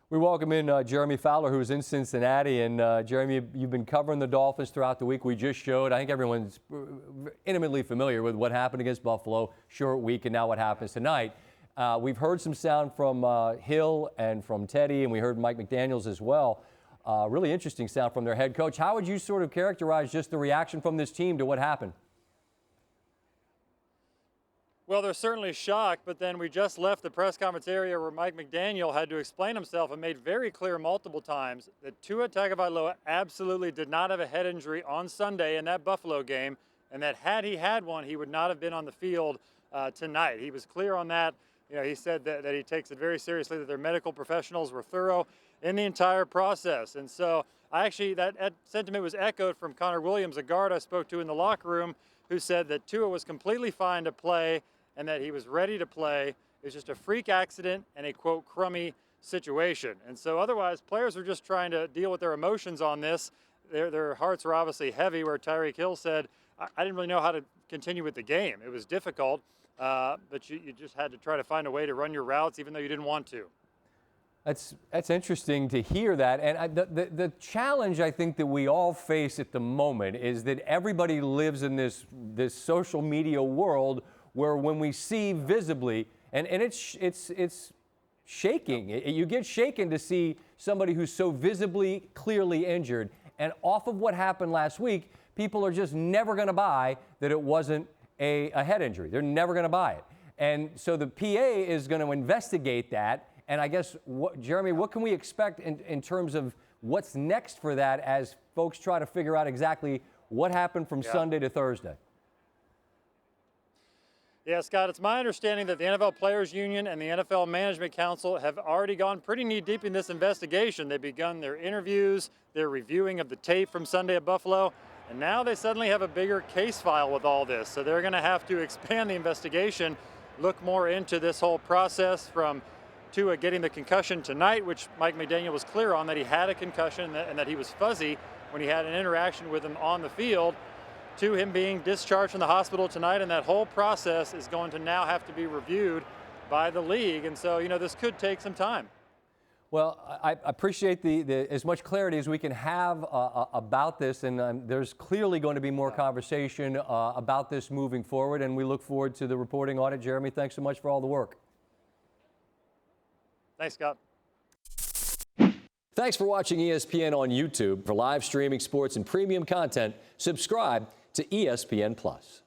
We welcome in Jeremy Fowler, who's in Cincinnati. And Jeremy, you've been covering the Dolphins throughout the week. We just showed, I think everyone's intimately familiar with what happened against Buffalo, short week, and now what happens tonight. We've heard some sound from Hill and from Teddy, and we heard Mike McDaniels as well. Really interesting sound from their head coach. How would you sort of characterize just the reaction from this team to what happened? Well, they're certainly shocked, but then we just left the press conference area where Mike McDaniel had to explain himself and made very clear multiple times that Tua Tagovailoa absolutely did not have a head injury on Sunday in that Buffalo game, and that had he had one, he would not have been on the field tonight. He was clear on that. You know, he said that he takes it very seriously, that their medical professionals were thorough in the entire process. And so that sentiment was echoed from Connor Williams, a guard I spoke to in the locker room, who said that Tua was completely fine to play and that he was ready to play. It was just a freak accident and a, quote, crummy situation. And so otherwise, players are just trying to deal with their emotions on this. Their hearts are obviously heavy, where Tyreek Hill said, I didn't really know how to continue with the game. It was difficult, but you just had to try to find a way to run your routes even though you didn't want to. That's interesting to hear that. And the challenge I think that we all face at the moment is that everybody lives in this social media world where when we see visibly, and it's shaking. You get shaken to see somebody who's so visibly, clearly injured. And off of what happened last week, people are just never going to buy that it wasn't a head injury. They're never going to buy it. And so the PA is going to investigate that. And I guess, Jeremy, what can we expect in terms of what's next for that as folks try to figure out exactly what happened from Sunday to Thursday? Yeah, Scott, it's my understanding that the NFL Players Union and the NFL Management Council have already gone pretty knee-deep in this investigation. They've begun their interviews, their reviewing of the tape from Sunday at Buffalo, and now they suddenly have a bigger case file with all this. So they're going to have to expand the investigation, look more into this whole process from Tua getting the concussion tonight, which Mike McDaniel was clear on, that he had a concussion and that he was fuzzy when he had an interaction with him on the field, to him being discharged from the hospital tonight. And that whole process is going to now have to be reviewed by the league. And so, you know, this could take some time. Well, I appreciate as much clarity as we can have about this, and there's clearly going to be more conversation about this moving forward, and we look forward to the reporting on it. Jeremy, thanks so much for all the work. Thanks, Scott. Thanks for watching ESPN on YouTube. For live streaming sports and premium content, subscribe to ESPN+.